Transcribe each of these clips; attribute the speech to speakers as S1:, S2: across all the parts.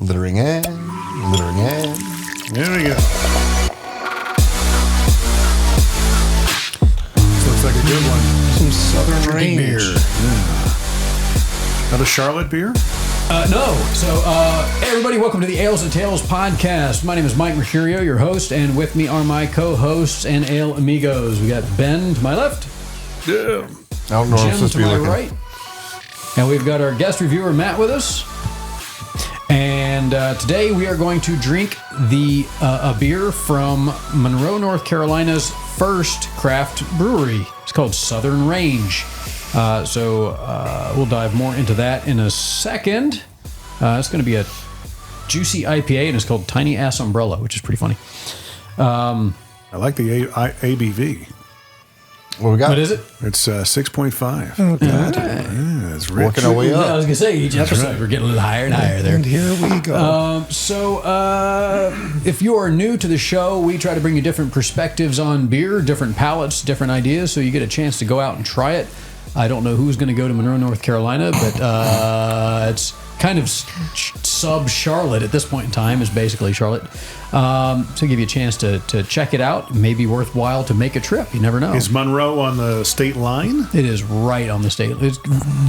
S1: Littering in. Littering in.
S2: There we go. This looks like a good one.
S3: Some Southern
S2: Range
S3: Range.
S2: beer. Yeah. Another Charlotte beer?
S4: No. So, hey everybody, welcome to the Ales and Tales podcast. My name is Mike Mercurio, your host, and with me are my co-hosts and ale amigos. We got Ben to my left,
S2: Yeah.
S1: I don't know if I'm
S4: Jim
S1: supposed
S4: to
S1: to be
S4: my
S1: looking.
S4: right, and we've got our guest reviewer Matt with us. And today we are going to drink a beer from Monroe, North Carolina's first craft brewery. It's called Southern Range. So we'll dive more into that in a second. It's going to be a juicy IPA, and it's called Tiny Ass Umbrella, which is pretty funny.
S2: I like the ABV.
S1: What we got?
S4: What is it?
S2: It's 6.5. Oh, God. Yeah, it's rich.
S1: Working our way
S4: I
S1: up.
S4: was going to say, each episode we're getting a little higher and higher there.
S3: And here we go.
S4: If you are new to the show, we try to bring you different perspectives on beer, different palates, different ideas, so you get a chance to go out and try it. I don't know who's going to go to Monroe, North Carolina, but it's kind of sub-Charlotte at this point in time, is basically Charlotte. So give you a chance to check it out. It may be worthwhile to make a trip. You never know.
S2: Is Monroe on the state line?
S4: It is right on the state.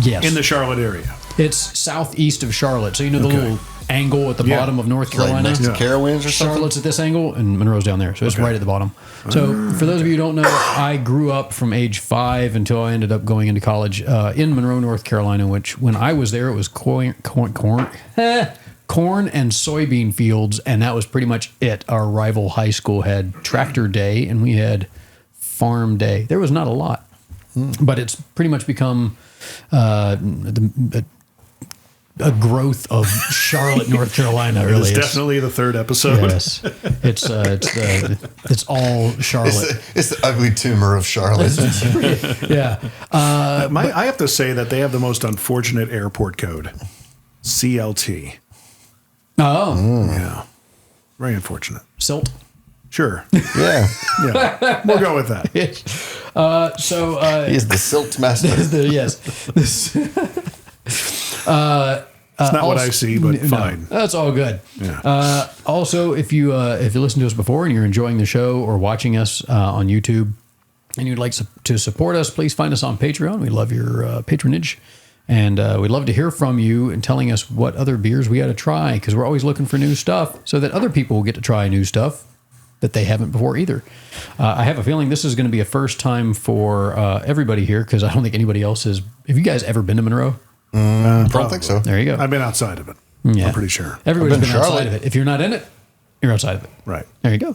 S4: Yes.
S2: In the Charlotte area.
S4: It's southeast of Charlotte. So you know the little angle at the bottom of North
S1: Like
S4: Carolina?
S1: next to Carowinds or something?
S4: Charlotte's at this angle, and Monroe's down there. So it's right at the bottom. So for those of you who don't know, I grew up from age 5 until I ended up going into college in Monroe, North Carolina, which when I was there, it was corn and soybean fields, and that was pretty much it. Our rival high school had tractor day, and we had farm day. There was not a lot, but it's pretty much become a growth of Charlotte, North Carolina. Really,
S2: It's definitely the third episode.
S4: yes. It's all Charlotte.
S1: It's the ugly tumor of Charlotte.
S4: Yeah.
S2: I have to say that they have the most unfortunate airport code. CLT.
S4: Oh,
S2: Yeah. Very unfortunate.
S4: silt.
S2: Sure.
S1: Yeah.
S2: Yeah. We'll go with that.
S4: He
S1: He is the silt master.
S4: yes. This,
S2: It's not what I see, but fine.
S4: That's all good.
S2: Yeah.
S4: Also, if you listened to us before and you're enjoying the show or watching us on YouTube and you'd like to support us, please find us on Patreon. We love your patronage. And we'd love to hear from you and telling us what other beers we got to try, because we're always looking for new stuff so that other people will get to try new stuff that they haven't before either. I have a feeling this is going to be a first time for everybody here, because I don't think anybody else has. Have you guys ever been to Monroe?
S1: I don't think so.
S4: There you go.
S2: I've been outside of it.
S4: Yeah.
S2: I'm pretty sure.
S4: Everybody's
S1: I've
S4: been
S1: been
S4: outside
S1: Charlotte.
S4: of it. If you're not in it, you're outside of it.
S2: Right.
S4: There you go.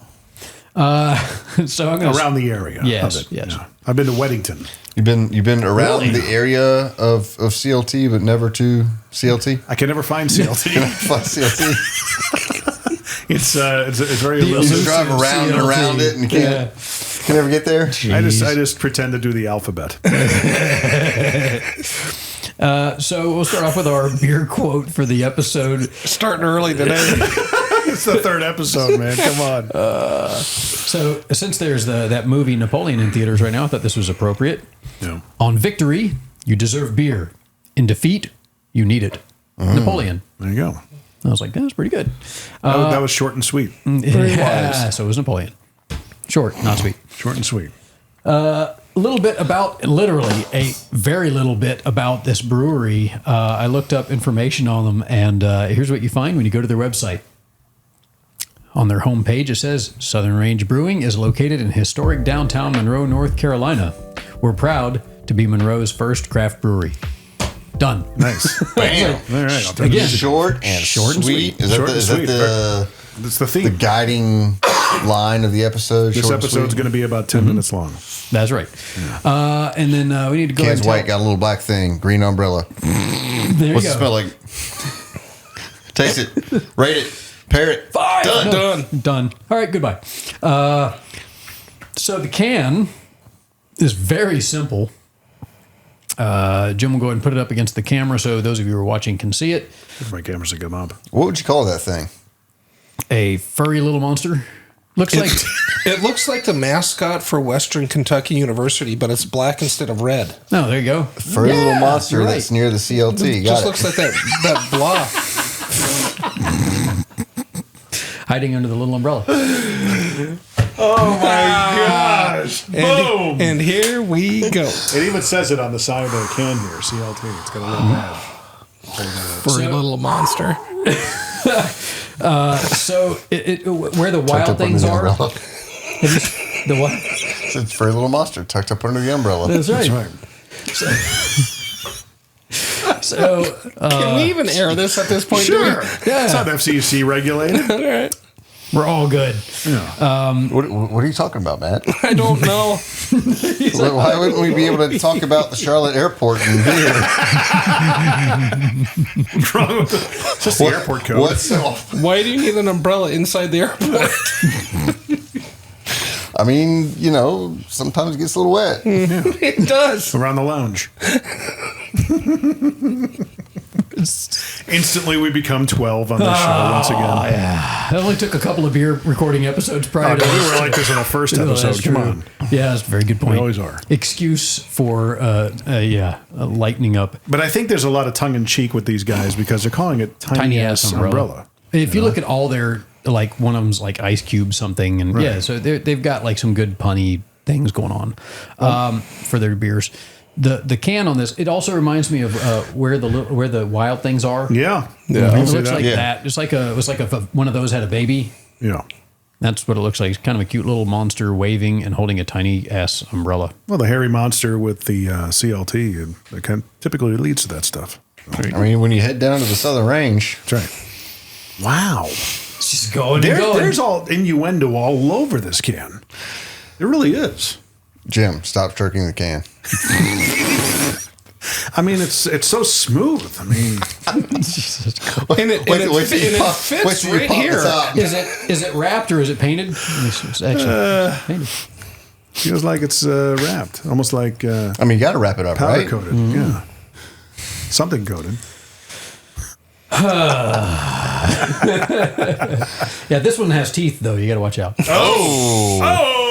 S4: So I'm going
S2: Around the area.
S4: Yes,
S2: of it.
S4: yes.
S2: Yeah. I've been to Weddington.
S1: You've been around
S2: Really?
S1: the area of CLT, but never to CLT?
S2: I can never find CLT.
S1: Fuck CLT.
S2: it's very
S4: The
S2: elusive.
S1: You drive around and around it and can never get there?
S2: I just pretend to do the alphabet.
S4: So we'll start off with our beer quote for the episode.
S3: Starting early today.
S2: It's the third episode, man. Come on.
S4: So since there's that movie Napoleon in theaters right now, I thought this was appropriate.
S2: Yeah.
S4: On victory, you deserve beer. In defeat, you need it. Napoleon.
S2: There you go.
S4: I was like, that's pretty good.
S2: That was short and sweet.
S4: Yeah, so it was Napoleon. Short, not sweet.
S2: Short and sweet.
S4: A little bit about, literally a very little bit about this brewery. I looked up information on them, and here's what you find when you go to their website. On their homepage, it says, Southern Range Brewing is located in historic downtown Monroe, North Carolina. We're proud to be Monroe's first craft brewery. Done.
S2: Nice.
S1: Bam.
S2: All right. I'll take
S4: Again,
S2: it.
S1: Short and sweet. Is
S2: Short
S1: that
S2: and
S1: is
S2: sweet.
S1: that
S2: That's the
S1: the
S2: theme.
S1: guiding line of the episode?
S2: This
S1: Short and
S2: episode's
S1: sweet?
S2: going to be about 10 minutes long.
S4: That's right. And then we need to go
S1: Can's
S4: ahead and
S1: white, got a little black thing, green umbrella.
S4: There
S1: What's
S4: you
S1: it
S4: go.
S1: smell like? Taste it. Rate it. Pair it.
S4: 5.
S1: Done.
S4: No, done. All right, goodbye. So the can is very simple. Jim will go ahead and put it up against the camera so those of you who are watching can see it.
S2: If my cameras will come up.
S1: What would you call that thing?
S4: A furry little monster. Looks like
S3: It looks like the mascot for Western Kentucky University, but it's black instead of red.
S4: oh, there you go.
S1: Furry
S4: Yeah,
S1: little monster
S4: you're
S1: that's
S4: right.
S1: near the CLT.
S3: It
S1: Got
S3: just
S1: it.
S3: looks like that block.
S4: Hiding under the little umbrella.
S2: Oh my gosh! Boom!
S3: And here we go.
S2: It even says it on the side of the can here. CLT. It's got a little badge.
S3: Furry little monster.
S4: So where the wild things are. The what?
S1: It's a furry little monster tucked up under the umbrella.
S4: That's right.
S2: That's right.
S4: So
S3: Can we even air this at this point?
S2: Sure.
S4: Yeah.
S2: It's not FCC regulated.
S3: All right.
S4: we're all good.
S1: What are you talking about, Matt?
S3: I don't know.
S1: Why wouldn't we be able to talk about the Charlotte airport in here?
S2: What's wrong with it's just the airport code.
S1: What's
S3: Why do you need an umbrella inside the airport?
S1: I mean, sometimes it gets a little wet.
S3: It does.
S2: Around the lounge. Instantly, we become 12 on this show once again.
S4: Yeah. It only took a couple of beer recording episodes prior to
S2: We
S4: this.
S2: were like this in the first episode. Come on.
S4: Yeah, that's a very good point.
S2: We always are.
S4: Excuse for lightening up.
S2: But I think there's a lot of tongue in cheek with these guys because they're calling it tiny ass umbrella.
S4: If you look at all their, like one of them's like Ice Cube something, and yeah, so they've got like some good punny things going on for their beers. The can on this, it also reminds me of where the wild things are.
S2: Yeah.
S3: Yeah.
S2: I
S4: It
S2: see
S4: looks
S2: that.
S4: like that. It's like it was like if one of those had a baby.
S2: Yeah.
S4: That's what it looks like. It's kind of a cute little monster waving and holding a tiny ass umbrella.
S2: Well, the hairy monster with the CLT it typically leads to that stuff.
S1: I mean, when you head down to the southern range,
S2: That's right. Wow.
S4: It's just going and going.
S2: There's all innuendo all over this can. It really is.
S1: Jim, stop stroking the can.
S2: I mean, it's so smooth. I mean,
S3: And it fits right here.
S4: Is it wrapped or is it painted? It's actually painted.
S2: feels like it's wrapped, almost like
S1: I mean, you got to wrap it up,
S2: powder
S1: right?
S2: coated. Yeah, something coated.
S4: Yeah, this one has teeth though. You got to watch out.
S2: Oh,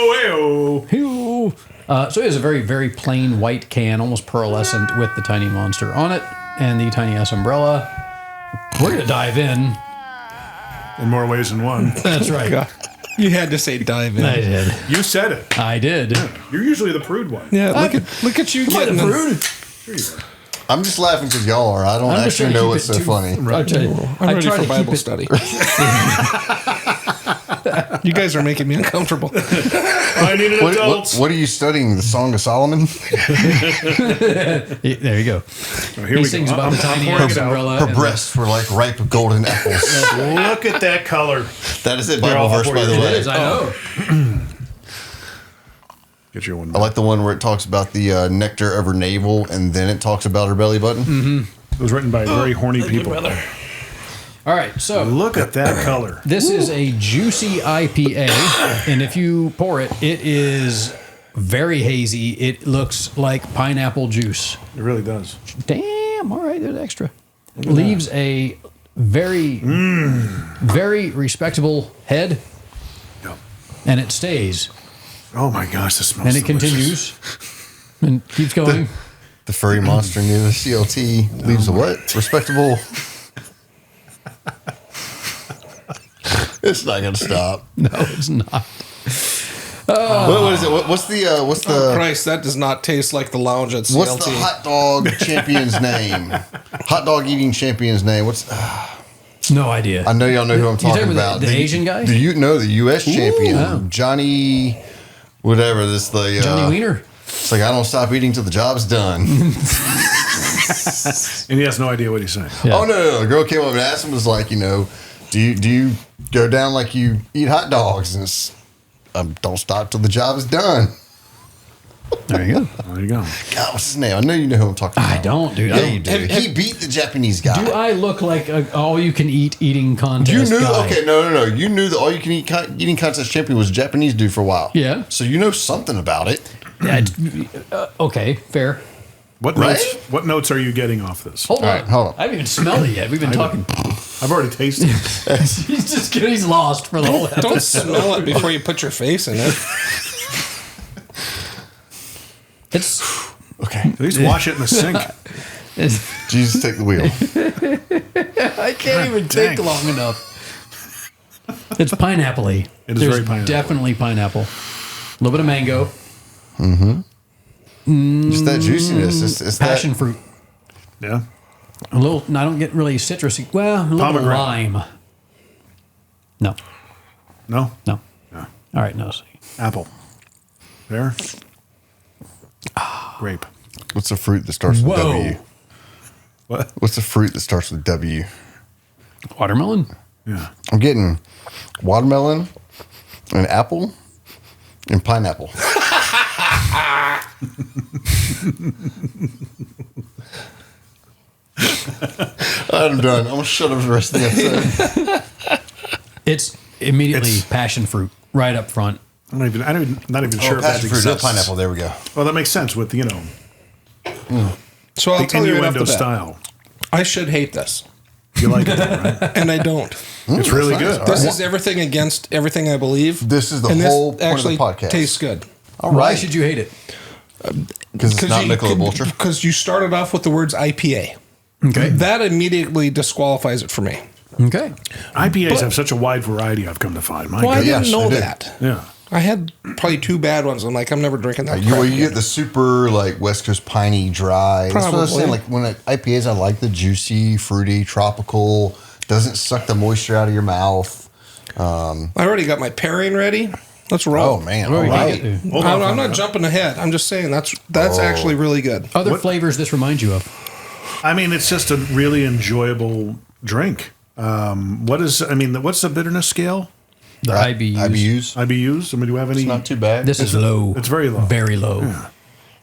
S4: So it is a very, very plain white can, almost pearlescent, with the tiny monster on it and the tiny ass umbrella. We're gonna dive in.
S2: in more ways than one.
S4: That's right.
S3: You had to say dive in.
S4: I did.
S2: You said it.
S4: I did.
S2: You're usually the prude one.
S3: Yeah, look at you getting
S4: Prude.
S2: Here you are.
S1: I'm just laughing because y'all are. I don't
S4: I'm just
S1: actually
S4: trying to
S1: know
S4: keep
S1: what's
S4: it
S1: so
S4: too-
S1: funny.
S4: I'll tell you,
S3: I'm
S4: I
S3: ready
S4: try
S3: for
S4: to
S3: Bible
S4: keep it-
S3: study. You guys are making me uncomfortable.
S2: I need an adult.
S1: What are you studying? The Song of Solomon?
S4: There you go.
S2: Oh, here
S4: He
S2: we
S4: sings
S2: go.
S4: about the tiny ass umbrella.
S1: Her
S4: and
S1: breasts were like ripe golden apples.
S2: Look at that color.
S1: That is it,
S2: They're
S1: Bible
S2: all
S1: verse, by the
S2: for you.
S4: It
S1: way.
S4: is, I know.
S2: Get your one.
S1: I like the one where it talks about the nectar of her navel, and then it talks about her belly button.
S2: It was written by very horny people.
S4: All right, so
S2: Look at that color.
S4: this is a juicy IPA, and if you pour it, it is very hazy. It looks like pineapple juice.
S2: It really does.
S4: Damn, all right, there's extra. Leaves a very, very respectable head,
S2: Yep.
S4: and it stays,
S2: Oh my gosh, this smells
S4: and it
S2: delicious.
S4: continues, and keeps going.
S1: The furry monster near the CLT leaves a what? Respectable. It's not going to stop.
S4: No, it's not.
S1: What is it? What's the
S3: Oh, Christ, that does not taste like the lounge at CLT.
S1: what's the hot dog champion's name? Hot dog eating champion's name. What's?
S4: No idea.
S1: I know y'all know who I'm
S4: talking
S1: talking
S4: about
S1: about.
S4: the Asian guy?
S1: Do you know the U.S. champion,
S4: wow.
S1: Johnny? Whatever this the
S4: Johnny Wiener.
S1: It's like I don't stop eating till the job's done.
S2: And he has no idea what he's saying.
S4: Yeah.
S1: Oh no! The girl came up and asked him, was like, do you go down like you eat hot dogs? And it's, don't stop till the job is done.
S4: There you go.
S2: There you go.
S1: God, what's his name? I know you know who I'm talking about.
S4: I don't, dude.
S1: Yeah,
S4: I
S1: you
S4: don't.
S1: do. He beat the Japanese guy.
S4: Do I look like a all-you-can-eat eating contest
S1: You knew?
S4: guy?
S1: Okay, no. You knew the all-you-can-eat eating contest champion was a Japanese dude for a while.
S4: Yeah.
S1: So you know something about it.
S4: Okay, fair.
S2: What
S1: Right?
S2: notes are you getting off this?
S4: Hold
S1: All
S4: on.
S1: right, hold on.
S4: I haven't even smelled it yet. We've been talking.
S2: I've already tasted it.
S4: He's lost for the whole episode.
S3: Don't smell it before you put your face in it.
S4: It's
S1: Okay.
S2: At least wash it in the sink.
S1: Jesus, take the wheel.
S4: I can't even
S2: dang.
S4: think long enough. It's pineapple-y.
S2: It is
S4: There's
S2: very pineapple.
S4: definitely pineapple. A little bit of mango.
S1: Just that juiciness. It's
S4: Passion
S1: that,
S4: fruit.
S2: Yeah.
S4: A little. I don't get really citrusy. Well, a little bit of
S2: Pomegranate.
S4: lime. No.
S2: No?
S4: No.
S2: No.
S4: All right. No.
S2: Apple. There. Grape.
S1: What's a fruit that starts with
S4: Whoa.
S1: W?
S2: What?
S1: What's a fruit that starts with W?
S4: Watermelon.
S2: Yeah.
S1: I'm getting watermelon, an apple, and pineapple. I'm done. I'm gonna shut up for the rest of the episode.
S4: It's immediately
S2: It's-
S4: passion fruit right up front.
S2: I'm not even sure if that
S1: Passion fruit, not
S2: exists.
S1: pineapple. There we go.
S2: Well, that makes sense with,
S3: So I'll
S2: the
S3: tell you right off
S2: innuendo
S3: the bat,
S2: style.
S3: I should hate this,
S2: You like it, though, right?
S3: and I don't.
S2: It's really
S1: that's nice.
S2: good.
S3: This is everything against everything I believe.
S1: This is the
S3: and
S1: whole
S3: this
S1: point of the
S3: actually
S1: podcast.
S3: tastes good.
S1: All
S4: Why
S1: right.
S4: should you hate it?
S1: Because it's not Michelob Ultra.
S3: Because you started off with the words IPA.
S4: Okay.
S3: That immediately disqualifies it for me.
S4: Okay.
S2: IPAs have such a wide variety, I've come to find. My
S3: Well, I
S2: goodness.
S3: didn't know
S1: they do.
S3: that.
S2: Yeah.
S3: I had probably 2 bad ones. I'm like, I'm never drinking that.
S1: You,
S3: crap
S1: you get
S3: again.
S1: the super like West Coast piney dry. That's what I was saying.
S3: Probably.
S1: Like when IPAs, I like the juicy, fruity, tropical. Doesn't suck the moisture out of your mouth.
S3: I already got my pairing ready. Let's roll.
S1: Oh man!
S4: Where
S1: All
S4: we
S1: right.
S4: get to.
S2: Hold on,
S3: I'm not
S2: Fernando.
S3: jumping ahead. I'm just saying that's actually really good.
S4: Other
S2: What-
S4: flavors this reminds you of?
S2: I mean, it's just a really enjoyable drink. What's the bitterness scale?
S4: The IBUs.
S2: IBUs? I mean, do we have any?
S1: It's not too bad.
S4: This is low.
S2: It's very low.
S4: Very low.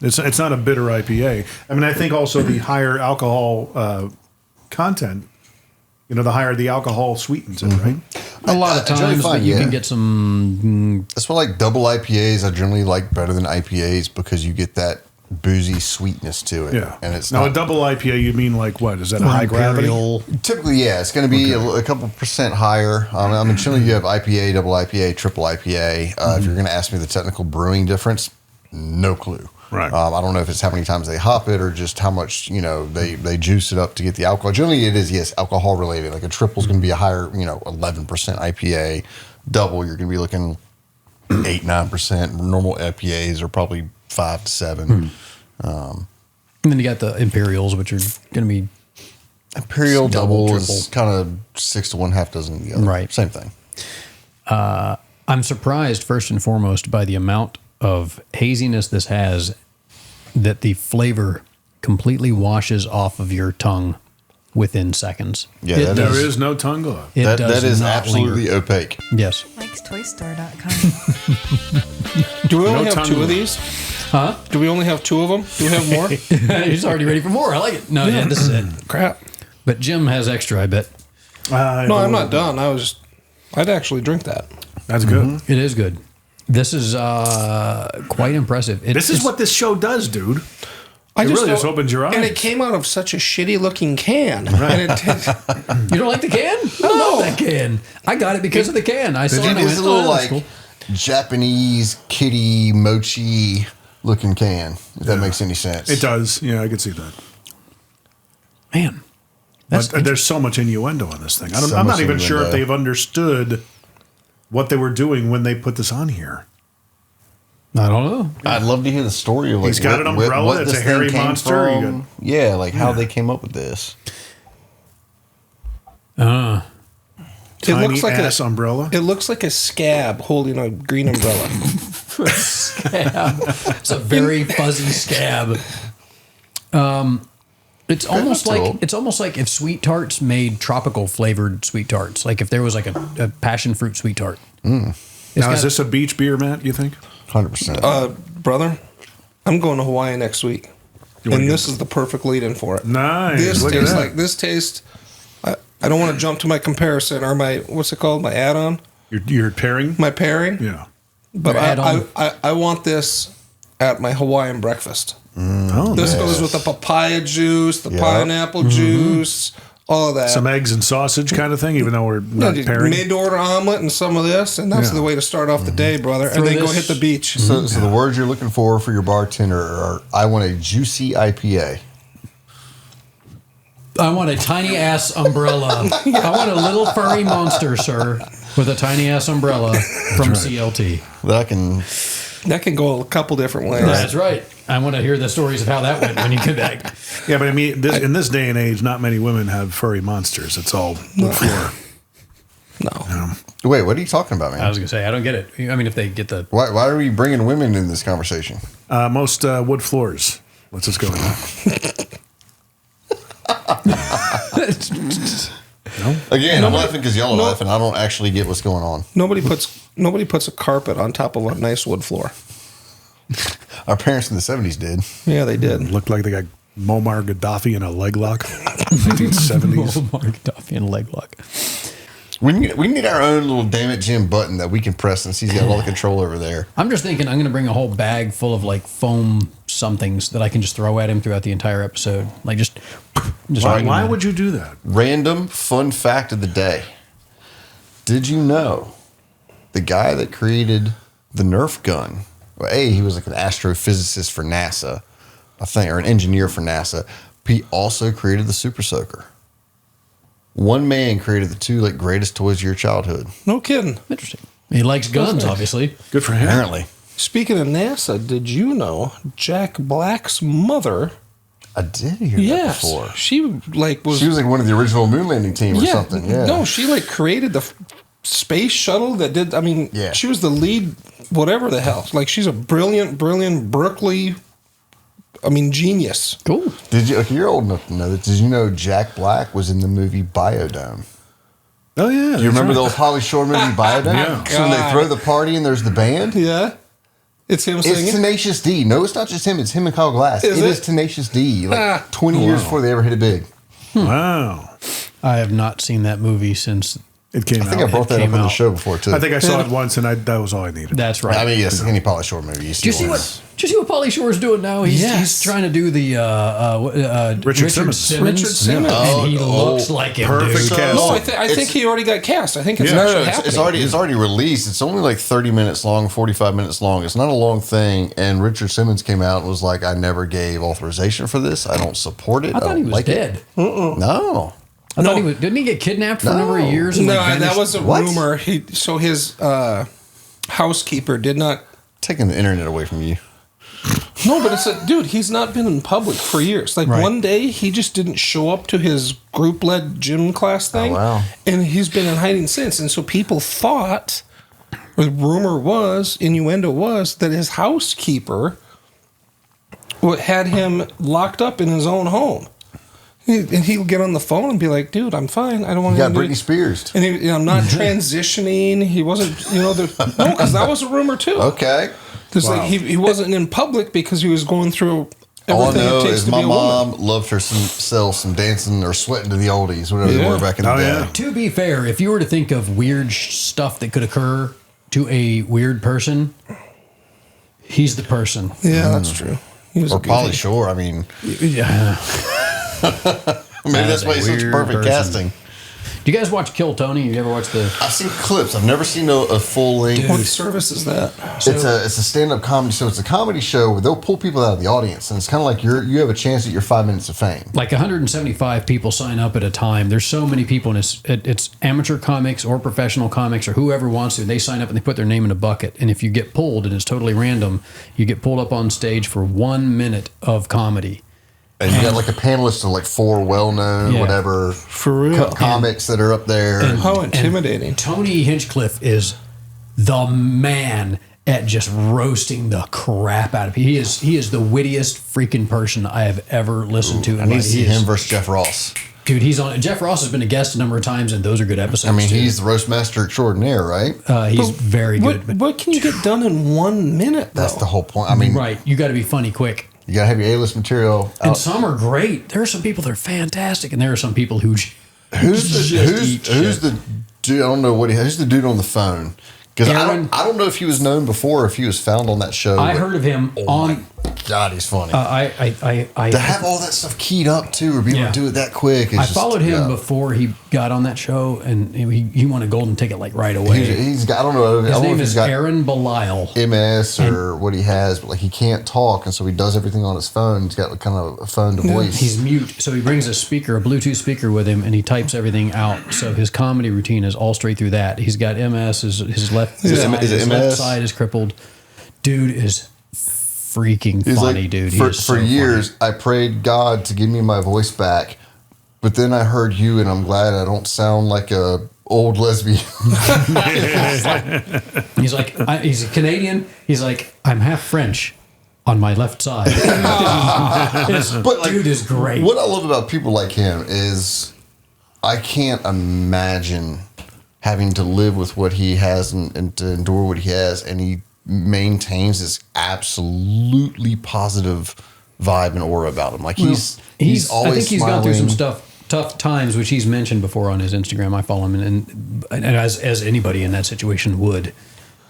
S2: It's not a bitter IPA. I mean, I think also the higher alcohol content, the higher the alcohol sweetens it, right?
S4: A lot of
S1: I generally
S4: times, but
S1: find,
S4: you
S1: yeah.
S4: can get some.
S1: That's why like double IPAs I generally like better than IPAs because you get that boozy sweetness to it.
S2: Yeah.
S1: And it's
S2: now
S1: not
S2: a double IPA. You mean like what? Is that a high gravity?
S4: Imperial.
S1: typically, yeah, it's going to be a couple percent higher. I mean, generally you have IPA, double IPA, triple IPA. If you're going to ask me the technical brewing difference, no clue.
S2: Right.
S1: I don't know if it's how many times they hop it or just how much, they juice it up to get the alcohol. Generally it is, yes, alcohol related. Like a triple is going to be a higher, 11% IPA. Double, you're going to be looking 8-9%. Normal IPAs are probably 5 to 7.
S4: And then you got the Imperials, which are going to be
S1: Imperial
S4: Double,
S1: double is kind of 6 to 1/2 dozen the other.
S4: Right.
S1: Same thing.
S4: I'm surprised, first and foremost, by the amount of haziness this has, that the flavor completely washes off of your tongue within seconds.
S1: Yeah,
S4: It
S1: that
S2: There
S4: does-
S2: is no tongue glove.
S4: It
S1: That
S4: does
S1: is
S4: not
S1: absolutely
S4: linger.
S1: opaque.
S4: Yes.
S5: LikesToyStore.com.
S3: Do we only
S2: No
S3: have
S2: tongue
S3: 2 of
S2: loop.
S3: these?
S4: Huh?
S3: Do we only have 2 of them? Do we have more?
S4: He's already ready for more. I like it. No, yeah, this is it.
S3: Crap.
S4: But Jim has extra, I bet.
S3: No, I'm not done. I'd actually drink that.
S2: That's good.
S4: It is good. This is quite impressive.
S2: This is what this show does, dude.
S3: I
S2: It really just
S3: don't-
S2: opens your
S3: And
S2: eyes.
S3: it came out of such a shitty looking can. And it
S4: You don't like the can? I love that can. I got it because of the can. I saw it.
S1: It
S4: and I
S1: is
S4: went,
S1: a little
S4: "Oh, that's
S1: like
S4: cool."
S1: Japanese kitty mochi looking can, if that makes any sense.
S2: It does. Yeah, I can see that.
S4: Man. That's
S2: But there's so much innuendo on this thing.
S1: So
S2: I'm
S1: much
S2: not even sure if
S1: innuendo.
S2: they've understood what they were doing when they put this on here.
S4: I don't know.
S1: I'd love to hear the story of like
S2: He's got an umbrella, it's
S1: this
S2: a hairy
S1: thing came
S2: monster, you
S1: from. Yeah, like how they came up with this.
S3: It
S2: Tiny
S3: looks like
S2: ass
S3: a
S2: umbrella.
S3: It looks like a scab holding a green umbrella.
S4: It's a very fuzzy scab. It's almost
S1: not too
S4: like
S1: old.
S4: if sweet tarts made tropical flavored sweet tarts. Like if there was like a passion fruit sweet tart.
S2: Now,
S4: got-
S2: is this a beach beer, Matt, you think?
S1: 100%.
S3: Brother, I'm going to Hawaii next week.
S2: wanna
S3: And
S2: go-
S3: this is the perfect lead in for it.
S2: Nice.
S3: This
S2: Look at
S3: tastes
S2: that.
S3: like this taste. I don't want to jump to my comparison or my what's it called? My add-on,
S2: Your pairing?
S3: my pairing.
S2: Yeah.
S3: But
S4: Your add-on.
S3: I want this at my Hawaiian breakfast.
S2: Oh,
S3: This
S2: nice.
S3: goes with the papaya juice, the
S1: Yep.
S3: pineapple juice, all of that.
S2: Some eggs and sausage kind of thing, even though we're not pairing.
S3: Made to order omelet and some of this, and that's
S2: Yeah.
S3: the way to start off the day, brother.
S4: Throw
S3: and then go
S4: this-
S3: hit the beach.
S1: so the words you're looking for your bartender are, I want a juicy IPA.
S4: I want a tiny ass umbrella. I want a little furry monster, sir, with a tiny ass umbrella from CLT.
S1: That
S3: can go a couple different ways.
S4: That's right. I want to hear the stories of how that went when you get back.
S2: Yeah, but I mean, in this day and age, not many women have furry monsters. It's all wood floor.
S3: No.
S1: Wait, what are you talking about, man?
S4: I was going to say, I don't get it. I mean, if they get the...
S1: Why are we bringing women in this conversation?
S2: Most wood floors. Let's just go with that. No?
S1: Again, I'm laughing because y'all are laughing. I don't actually get what's going on.
S3: Nobody puts a carpet on top of a nice wood floor.
S1: Our parents in the 70s did.
S3: Yeah, they did.
S2: Looked like they got Muammar Gaddafi in a leg lock. 1970s.
S4: Muammar Gaddafi and leg lock.
S1: We need our own little damn it Jim button that we can press since he's got all the control over there.
S4: I'm just thinking I'm going to bring a whole bag full of like foam somethings that I can just throw at him throughout the entire episode. Like just
S2: Why would you do that?
S1: Random fun fact of the day. Did you know the guy that created the Nerf gun, well, he was like an astrophysicist for NASA, I think, or an engineer for NASA. He also created the Super Soaker. One man created the two like greatest toys of your childhood.
S3: No kidding.
S4: Interesting. He likes guns, obviously.
S2: Good for him.
S1: Apparently.
S3: Speaking of NASA, did you know Jack Black's mother?
S1: I did hear that before.
S3: She was like
S1: one of the original moon landing team or something. Yeah.
S3: No, she like created the space shuttle that did. I mean, she was the lead, whatever the hell. Like she's a brilliant Berkeley. I mean, genius.
S4: Cool.
S1: Did you? Okay, you're old enough to know that. Did you know Jack Black was in the movie Biodome?
S2: Oh yeah.
S1: Do you remember the old Pauly Shore movie Biodome?
S2: Yeah.
S1: So when they throw the party and there's the band.
S3: Yeah. It's him singing.
S1: It's Tenacious D. No, it's not just him. It's him and Kyle Glass. It is Tenacious D. Like 20 years before they ever hit it big.
S2: Wow.
S4: I have not seen that movie since
S2: It came out.
S1: I think I brought that up on the show before too.
S2: I think I saw it once, and that was all I needed.
S4: That's right.
S1: I mean, yes, any Pauly Shore movie.
S4: Do you see what Pauly Shore's doing now? He's trying to do the
S2: Richard Simmons.
S3: Richard Simmons.
S4: And he looks like him,
S2: perfect
S4: dude.
S2: cast.
S3: No, I think he already got cast. I think it's
S1: No,
S3: actually happening.
S1: it's already released. It's only like 30 minutes long, 45 minutes long. It's not a long thing. And Richard Simmons came out and was like, "I never gave authorization for this. I don't support it.
S4: I thought he was dead.
S1: No.
S4: I thought he was. Didn't he get kidnapped for a number of years? And
S3: No,
S4: like
S3: that
S4: vanished?
S3: was a rumor. So his housekeeper did not.
S1: Taking the internet away from you.
S3: No, but it's dude. He's not been in public for years. Like
S4: Right.
S3: one day, he just didn't show up to his group-led gym class thing.
S1: Oh, wow.
S3: And he's been in hiding since. And so people thought, or the rumor was, innuendo was that his housekeeper had him locked up in his own home. And he'll get on the phone and be like, "Dude, I'm fine. I don't want
S1: You
S3: to."
S1: got Britney Spears.
S3: And I'm not transitioning. He wasn't, no, because that was a rumor too.
S1: Okay.
S3: Because like he wasn't in public because he was going through
S1: All I
S3: everything it
S1: know
S3: takes
S1: is
S3: to
S1: my
S3: be a woman.
S1: mom loved her some dancing or sweating to the oldies, whatever they
S3: Yeah.
S1: were back in the
S2: Oh,
S1: day.
S2: yeah.
S4: To be fair, if you were to think of weird stuff that could occur to a weird person, he's the person.
S3: Yeah, that's true. He was
S1: Or
S3: a goofy.
S1: Pauly Shore. I mean,
S4: Yeah.
S1: maybe that's why he's such
S4: weird
S1: perfect
S4: person.
S1: casting.
S4: Do you guys watch Kill Tony? You ever watch the?
S1: I've seen clips. I've never seen a full length.
S3: What service is that?
S1: It's a stand up comedy show. It's a comedy show where they'll pull people out of the audience, and it's kind of like you have a chance at your 5 minutes of fame.
S4: Like 175 people sign up at a time. There's so many people, and it's amateur comics or professional comics or whoever wants to. They sign up and they put their name in a bucket. And if you get pulled, and it's totally random, you get pulled up on stage for 1 minute of comedy.
S1: And you got like a panelist of like 4 well-known,
S4: Yeah.
S1: whatever,
S3: For real.
S1: comics that are up there.
S3: How intimidating.
S4: Tony Hinchcliffe is the man at just roasting the crap out of people. He is the wittiest freaking person I have ever listened to.
S1: I need to see him versus Jeff Ross.
S4: Dude, he's on. Jeff Ross has been a guest a number of times, and those are good episodes.
S1: I mean,
S4: too.
S1: he's the roast master extraordinaire, right?
S4: He's very good.
S3: What can you get done in 1 minute?
S1: That's
S3: though?
S1: the whole point. I mean,
S4: Right, you got to be funny quick.
S1: you got to have your A-list material
S4: And
S1: out.
S4: some are great. There are some people that are fantastic, and there are some people who
S1: Who's
S4: eat shit.
S1: the dude? I don't know who's the dude on the phone? Because
S4: Aaron?
S1: I don't know if he was known before or if he was found on that show.
S4: I
S1: but-
S4: heard of him on
S1: God, he's funny.
S4: I
S1: to have all that stuff keyed up too, or be able to do it that quick.
S4: I followed him before he got on that show, and he won a golden ticket like right away.
S1: He's got, I don't know.
S4: His name is Aaron Belisle.
S1: MS or what he has, but like he can't talk, and so he does everything on his phone. He's got like kind of a phone to voice.
S4: He's mute, so he brings a Bluetooth speaker with him, and he types everything out. So his comedy routine is all straight through that. He's got MS. His left left side is crippled. Dude is freaking funny,
S1: like,
S4: dude.
S1: For years, funny. I prayed God to give me my voice back, but then I heard you, and I'm glad I don't sound like a old lesbian.
S4: He's like, he's a Canadian. He's like, I'm half French on my left side. But like, dude is great.
S1: What I love about people like him is I can't imagine having to live with what he has and to endure what he has, and he maintains this absolutely positive vibe and aura about him. Like he's always
S4: I think he's
S1: smiling.
S4: gone through some tough times, which he's mentioned before on his Instagram. I follow him, and as anybody in that situation would.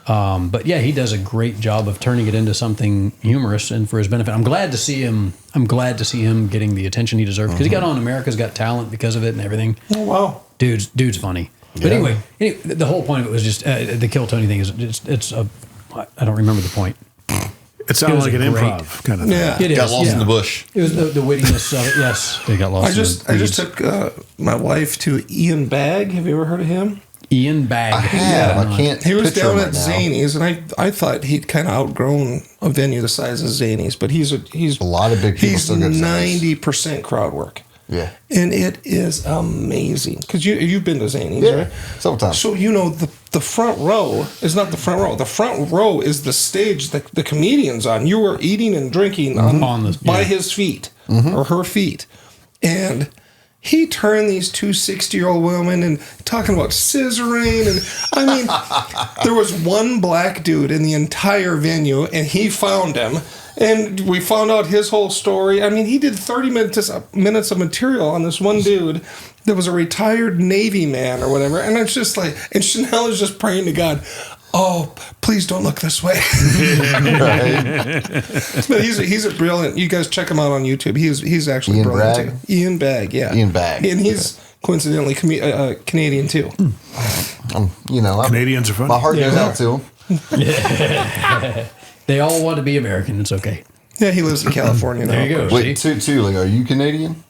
S4: But yeah, he does a great job of turning it into something humorous and for his benefit. I'm glad to see him getting the attention he deserves, because he got on America's Got Talent because of it and everything.
S2: Oh wow,
S4: dude's funny. But anyway, the whole point of it was just the Kill Tony thing is I don't remember the point.
S2: It sounded like an improv kind of thing.
S3: Yeah,
S4: It is.
S1: Got lost in the bush.
S4: It was the wittiness of it. Yes, they got lost.
S3: I just took my wife to Ian Bagg. Have you ever heard of him?
S4: Ian Bagg.
S1: I have. I can't.
S3: He was
S1: picture
S3: down
S1: him
S3: at
S1: right now.
S3: Zany's, and I thought he'd kind of outgrown a venue the size of Zany's, but he's
S1: A lot of big people
S3: he's
S1: still go to Zany's.
S3: 90% crowd work.
S1: Yeah.
S3: And it is amazing, because you've been to Zany's,
S1: Yeah.
S3: right?
S1: Several times.
S3: So the front row is not the front row. The front row is the stage that the comedian's on. You were eating and drinking by his feet or her feet, and he turned these two 60-year-old women and talking about scissoring, and I mean, there was one black dude in the entire venue, and he found him. And we found out his whole story. I mean, he did 30 minutes of material on this one dude that was a retired Navy man or whatever. And it's just like, and Chanel is just praying to God, oh, please don't look this way. But he's a brilliant. You guys check him out on YouTube. He's actually
S1: Ian
S3: brilliant
S1: Bragg?
S3: too. Ian Bagg, yeah.
S1: Ian Bagg.
S3: And he's coincidentally Canadian too.
S2: Canadians are funny.
S1: My heart goes out to him.
S4: They all want to be American. It's okay.
S3: Yeah, he lives in California now.
S4: There you go.
S1: Wait, two. Like, are you Canadian?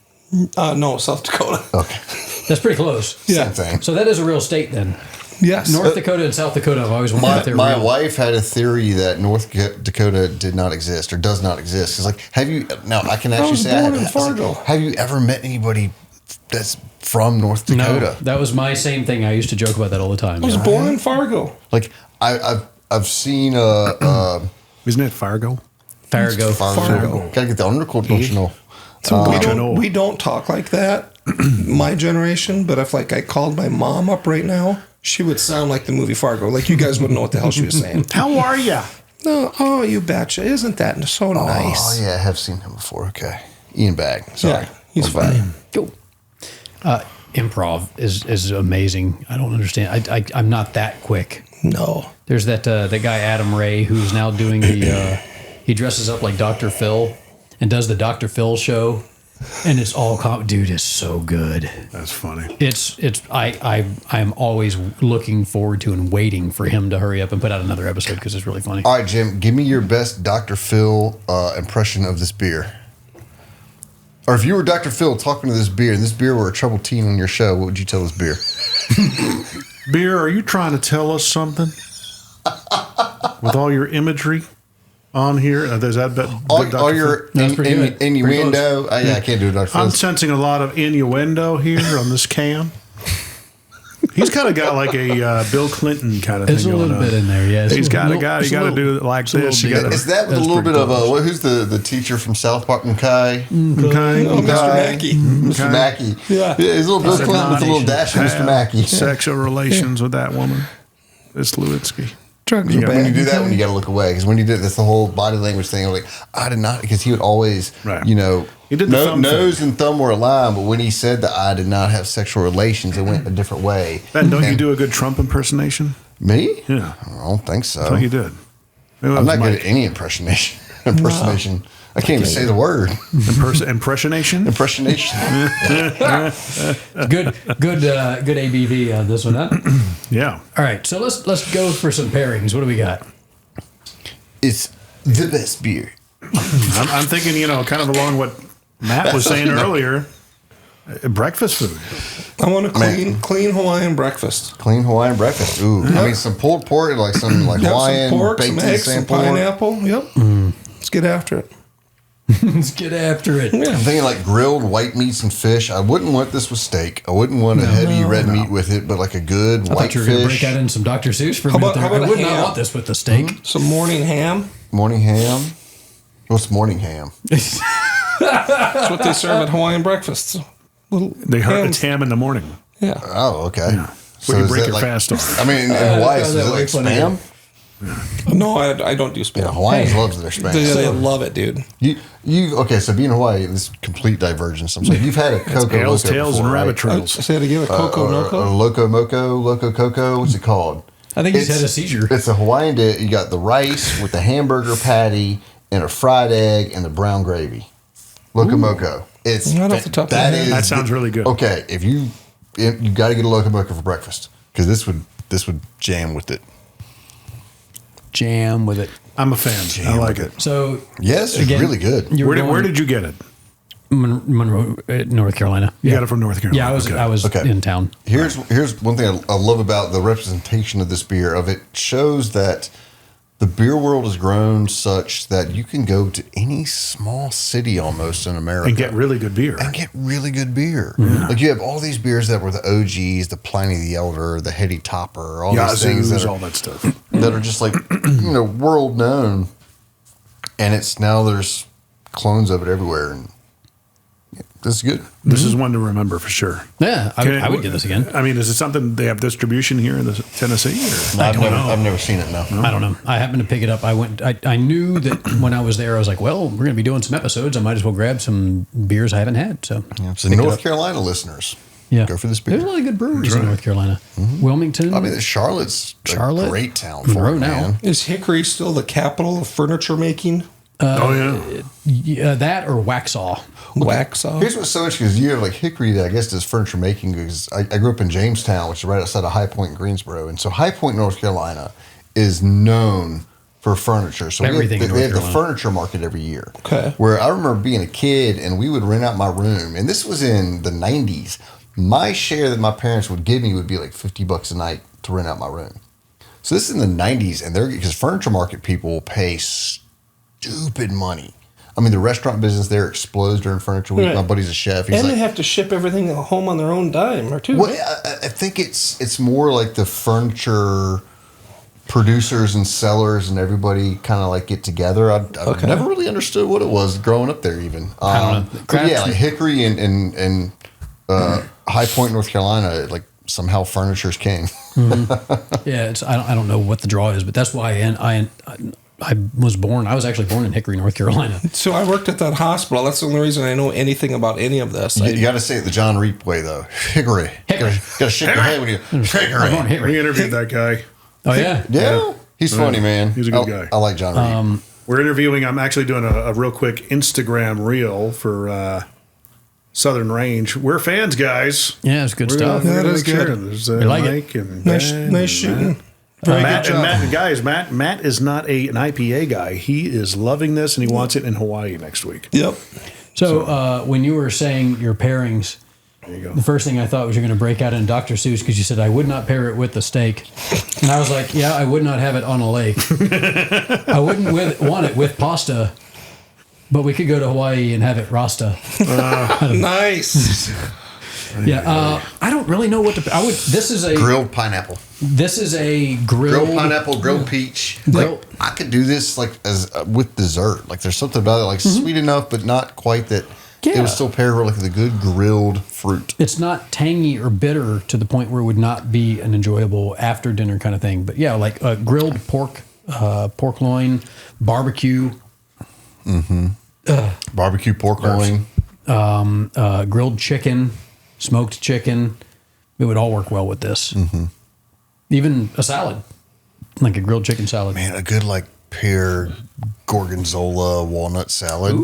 S3: No, South Dakota.
S1: Okay.
S4: That's pretty close.
S3: Yeah.
S1: Same thing.
S4: So that is a real state then.
S3: Yes.
S4: North Dakota and South Dakota, I've always wondered if they're
S1: My
S4: real.
S1: wife had a theory that North Dakota did not exist or does not exist. It's like, have you? Now I can actually
S3: was
S1: say,
S3: born in Fargo.
S1: Have you ever met anybody that's from North Dakota?
S4: No, that was my same thing. I used to joke about that all the time.
S3: I was born in Fargo.
S1: Like I've seen
S2: Isn't it Fargo?
S4: Fargo.
S1: Fargo. Gotta get the undercoat emotional.
S3: So
S2: know.
S3: we don't talk like that, my generation. But if I called my mom up right now, she would sound like the movie Fargo. Like you guys wouldn't know what the hell she was saying.
S2: How are you?
S3: No, oh, you betcha! Isn't that so nice?
S1: Oh yeah, I have seen him before. Okay, Ian Bagg. Sorry,
S3: Yeah, he's funny.
S4: Cool. Improv is amazing. I don't understand. I'm not that quick.
S3: No,
S4: There's that guy Adam Ray who's now doing the. He dresses up like Dr. Phil and does the Dr. Phil show, and it's all dude is so good.
S2: That's funny.
S4: I'm always looking forward to and waiting for him to hurry up and put out another episode because it's really funny.
S1: All right, Jim, give me your best Dr. Phil impression of this beer. Or if you were Dr. Phil talking to this beer, and this beer were a troubled teen on your show, what would you tell this beer?
S2: Beer, are you trying to tell us something? With all your imagery on here, there's that.
S1: All your
S4: That's pretty good.
S1: innuendo. I can't do it, Dr. Phil.
S2: I'm sensing a lot of innuendo here on this can. He's kind of got like a Bill Clinton kind of
S4: There's
S2: thing
S4: a
S2: going
S4: little
S2: on.
S4: bit in there, yeah.
S2: He's got a guy. You got to do it like this. You got
S1: Is
S2: to.
S1: that with a
S4: That's
S1: little bit
S4: pretty
S1: of
S4: close.
S1: who's the teacher from South Park, Mackay?
S2: Okay.
S3: Mr. Mackey.
S1: Mr. Mackey.
S3: Yeah.
S1: He's a little Bill Clinton with a little dash of Mr. Mackey.
S2: Sexual relations with that woman, Miss Lewinsky.
S3: drugs
S1: Yeah,
S3: are
S1: when
S3: bad.
S1: you do that, when you got to look away, because when you did that's the whole body language thing. I'm like, I did not, because he would always,
S2: Right.
S1: he
S2: did the thumb
S1: nose
S2: thing.
S1: and thumb were aligned, but when he said that I did not have sexual relations, it went a different way.
S2: Ben, don't you
S1: And-
S2: do a good Trump impersonation?
S1: Me?
S2: Yeah.
S1: I don't think so.
S2: I thought you did. Maybe that
S1: I'm
S2: was
S1: not good
S2: Mike.
S1: at any impersonation. impersonation. I can't even say the word.
S2: Impressionation.
S1: Impressionation.
S4: Good ABV on this one, huh?
S2: Yeah.
S4: All right, so let's go for some pairings. What do we got?
S1: It's the best beer.
S2: I'm thinking, kind of along what Matt was saying earlier. Breakfast food.
S3: I want a clean Hawaiian breakfast.
S1: Clean Hawaiian breakfast. Ooh, I mean some pulled pork, like some Hawaiian
S3: some pork,
S1: baked
S3: some eggs, some pineapple. Yep. Let's get after it.
S4: Let's get after it.
S1: I'm thinking like grilled white meats and fish. I wouldn't want this with steak. I wouldn't want a heavy red meat with it, but like a good
S4: I
S1: white
S4: thought you were going to break
S1: fish.
S4: out in some Dr. Seuss for a
S3: How
S4: minute
S3: about-
S4: there.
S3: how about
S4: I would
S3: a
S4: not
S3: ham?
S4: want this with the steak.
S3: Some morning ham.
S1: Morning ham. What's morning ham?
S3: That's what they serve at Hawaiian breakfasts. Little
S2: It's ham in the morning.
S3: Yeah.
S1: Oh, okay.
S2: What you
S1: is
S2: break
S1: that
S2: your
S1: like-
S2: fast on.
S1: I mean, in Hawaii,
S4: that
S1: is it like
S4: way funny.
S1: spam?
S3: No, I don't do spam.
S1: Yeah, Hawaiians loves their spam.
S3: They love it, dude.
S1: You okay? So being in Hawaii, this is complete divergence. I'm saying you've had a cocoa
S2: Tails,
S1: loco
S2: tails,
S1: before,
S2: and rabbit
S1: right?
S2: trails.
S3: I say it again. A cocoa
S1: A
S3: noco.
S1: loco moco, loco coco. What's it called?
S4: I think he's had a seizure.
S1: It's a Hawaiian dish. You got the rice with the hamburger patty and a fried egg and the brown gravy. Loco moco. It's
S3: Right off the top of my head.
S2: That sounds really good.
S1: Okay, if you got to get a loco moco for breakfast because this would jam with it.
S4: Jam with it.
S2: I'm a fan. I like it.
S4: So
S1: Yes, it's
S4: again,
S1: really good.
S4: you were
S2: Where
S4: going-
S2: did you get it?
S4: Monroe, North Carolina.
S2: You got it from North Carolina.
S4: Yeah, I was
S1: Okay.
S4: in town.
S1: Here's one thing I love about the representation of this beer. Of it shows that the beer world has grown such that you can go to any small city almost in America
S2: And get really good beer.
S1: and get really good beer. Like you have all these beers that were the OGs, the Pliny the Elder, the Heady Topper, all these things
S2: Yazoo's,
S1: that
S2: all
S1: are,
S2: that stuff.
S1: that are just like world known. And it's now there's clones of it everywhere, and this is good.
S2: This is one to remember for sure.
S4: Yeah, I would get this again.
S2: I mean, is it something they have distribution here in Tennessee? Or?
S1: I've never seen it. No.
S4: I don't know. I happened to pick it up. I knew that when I was there, I was like, well, we're going to be doing some episodes. I might as well grab some beers I haven't had. So,
S1: So
S4: picked it
S1: North
S4: up.
S1: Carolina listeners,
S4: Yeah.
S1: go for this beer.
S4: There's a lot of good breweries in North Carolina. Wilmington.
S1: I mean, Charlotte's
S4: Charlotte,
S1: a great town
S4: Monroe
S1: for it,
S4: now.
S1: man.
S3: Is Hickory still the capital of furniture making?
S4: That or Waxhaw.
S3: Waxhaw.
S1: Here's what's so interesting: is you have like Hickory that I guess does furniture making. Because I grew up in Jamestown, which is right outside of High Point in Greensboro, and so High Point, North Carolina, is known for furniture. So
S4: Everything in
S1: they
S4: North
S1: have the
S4: Carolina.
S1: furniture market every year.
S3: Okay.
S1: Where I remember being a kid, and we would rent out my room, and this was in the '90s. My share that my parents would give me would be like $50 a night to rent out my room. So this is in the '90s, and they're because furniture market people will pay stupid money. I mean, the restaurant business there explodes during Furniture Week.
S3: Right.
S1: My buddy's a chef. He's
S3: And
S1: like,
S3: they have to ship everything home on their own dime, or too.
S1: well, I think it's more like the furniture producers and sellers and everybody kind of like get together. I've never really understood what it was growing up there even.
S4: I don't know.
S1: But yeah, like Hickory and High Point, North Carolina, like somehow furniture's king.
S4: Yeah, I don't know what the draw is, but that's why I was born. I was actually born in Hickory, North Carolina.
S3: So I worked at that hospital. That's the only reason I know anything about any of this.
S1: You got to say it the John Reap way though. Hickory.
S4: Hickory.
S1: Got to shake your head when you
S4: I'm born
S1: Hickory.
S4: in Hickory.
S2: We interviewed that guy.
S4: Oh yeah.
S1: Yeah, he's funny, man.
S2: He's a good guy.
S1: I like John Reap.
S2: We're interviewing. I'm actually doing a real quick Instagram reel for Southern Range. We're fans, guys.
S4: Yeah, it's good
S2: We're
S4: stuff.
S2: gonna
S3: That
S2: make
S3: is
S2: sure
S3: good.
S2: There's
S4: like it.
S2: Mike and
S3: Nice,
S2: Ben
S3: nice
S2: and
S3: shooting.
S2: Matt.
S3: Very
S2: Matt,
S3: good
S2: and
S3: job.
S2: Matt is not an IPA guy. He is loving this, and he wants it in Hawaii next week.
S3: Yep.
S4: So when you were saying your pairings,
S2: There you go.
S4: the first thing I thought was you're going to break out in Dr. Seuss because you said I would not pair it with the steak, and I was like, yeah, I would not have it on a lake. I wouldn't want it with pasta, but we could go to Hawaii and have it rasta.
S3: Nice.
S4: Yeah, I don't really know what to. I would. This is a
S1: Grilled pineapple.
S4: This is a grilled
S1: Pineapple, grilled peach.
S4: Grill-
S1: Like, I could do this like as with dessert. Like there's something about it, like sweet enough, but not quite that. It
S4: Yeah.
S1: would still pair with like the good grilled fruit.
S4: It's not tangy or bitter to the point where it would not be an enjoyable after dinner kind of thing. But yeah, like grilled pork, pork loin, barbecue,
S1: Barbecue pork loin.
S4: grilled chicken, smoked chicken. It would all work well with this. Even a salad, like a grilled chicken salad.
S1: Man, a good like pear gorgonzola walnut salad.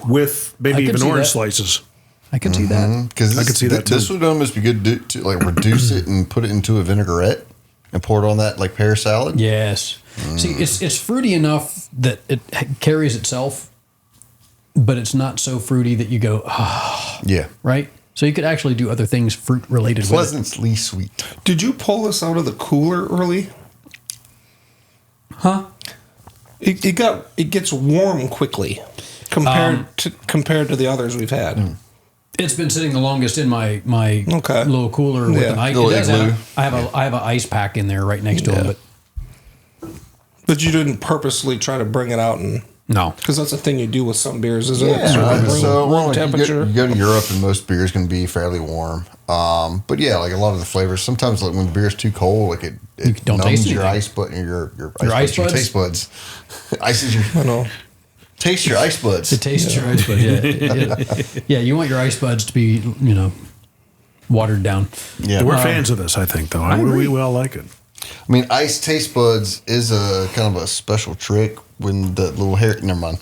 S2: with
S4: I
S2: maybe
S4: could
S2: even
S4: see
S2: orange
S4: that.
S2: slices.
S4: I can see that.
S1: Because
S2: I could see that, too.
S1: This would almost be good to like reduce it and put it into a vinaigrette and pour it on that like pear salad.
S4: Yes. See, it's fruity enough that it carries itself, but it's not so fruity that you go,
S1: Yeah.
S4: right? So you could actually do other things fruit related with it.
S1: Pleasantly sweet.
S3: Did you pull this out of the cooler early?
S4: Huh?
S3: It gets warm quickly compared to the others we've had.
S4: It's been sitting the longest in my
S3: Okay.
S4: little cooler with
S3: Yeah.
S4: an ice.
S1: Little
S4: It does
S1: igloo.
S4: I have an ice pack in there right next to it, but
S3: But you didn't purposely try to bring it out and
S4: no.
S3: because that's the thing you do with some beers, isn't it?
S1: Yeah,
S3: Sort of room
S1: well,
S3: temperature.
S1: You go to Europe and most beers can be fairly warm. But yeah, like a lot of the flavors. Sometimes like when the beer's too cold, like it
S4: You don't
S1: numbs
S4: taste
S1: your
S4: anything.
S1: ice bud, your
S4: ice buds?
S1: taste buds. Ice is your
S3: I know.
S1: taste your ice buds.
S4: To taste your ice buds, yeah. You want your ice buds to be, watered down.
S1: Yeah,
S2: We're fans of this, I think, though. We all like it.
S1: I mean, ice taste buds is a kind of a special trick when the little hair. Never mind.